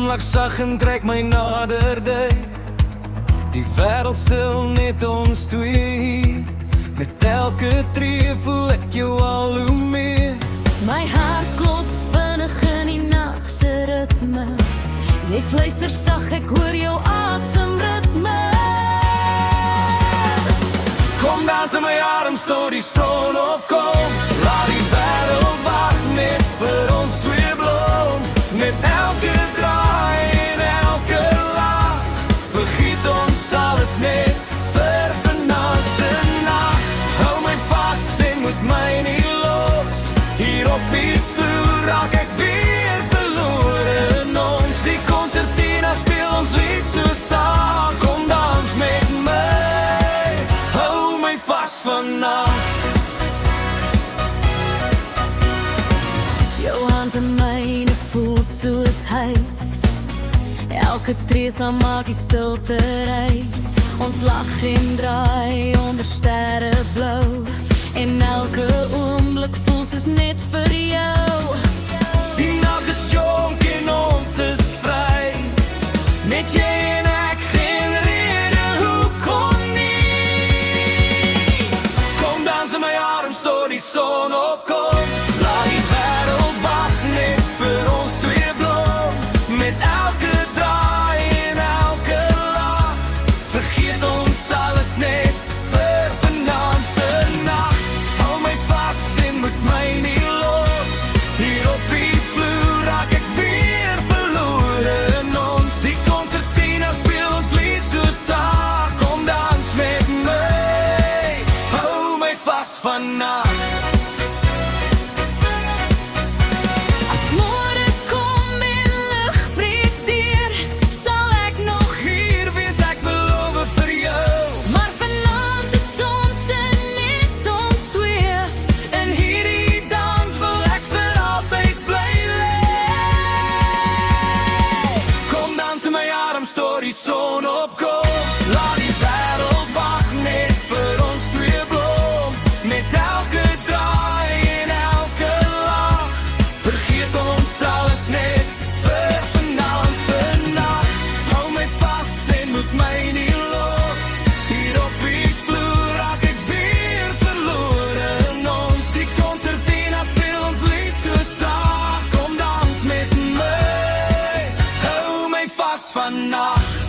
glimlach sag en trek my naderdy. Die wêreld stil net ons twee. Met elke tree voel ek jou al hoe meer. My hart klop vinnig in die nag se ritme. Jy fluister sag, ek hoor jou asemritme. Kom dans in my arms tot die son opkom. Laat die wêreld wag net vir ons twee bloom. Met elke draai en elke lach vergiet ons alles net vir vanaand se nag. Hou my vas en moet my nie los. Hier op die vloer raak ek weer verlore in ons. Die concertina speel ons lied so saam. Kom dans met my, hou my vas vannacht. Jou hand in myne voel soos huis. Elke tree sal maak die stilte reis. Ons lag en draai onder sterre blou. En elke oomblik voel soos net vir jou. Die nag is jonk en ons is vry. Net jy en ek, geen rede hoekom nie. Kom dans in my arms tot die son opkom. Laat die wêreld wag net vir ons twee bloom. Met elke draai en elke lach vergeet ons alles net vir vanaand se nag. Hou my vas en moet my nie los. Hier op die vloer raak ek weer verlore in ons. Die concertina speel ons lied so saag. Kom dans met my, hou my vas vannacht. As môre kom en lig breek deur, sal ek nog Hier wees ek beloof vir jou. maar vanaand is ons net ons twee. En hierdie dans wil ek vir altyd bly lê. Kom dans in my arms tot die son opkom. Laat die wêreld wag net vir ons twee bloom. Met elke draai en elke lach vergeet ons alles net vir vanaand se nag. Hou my vas en moet my nie los. Hier op die vloer raak ek weer verlore in ons. Die concertina speel ons lied so saag. Kom dans met my, hou my vas vannacht.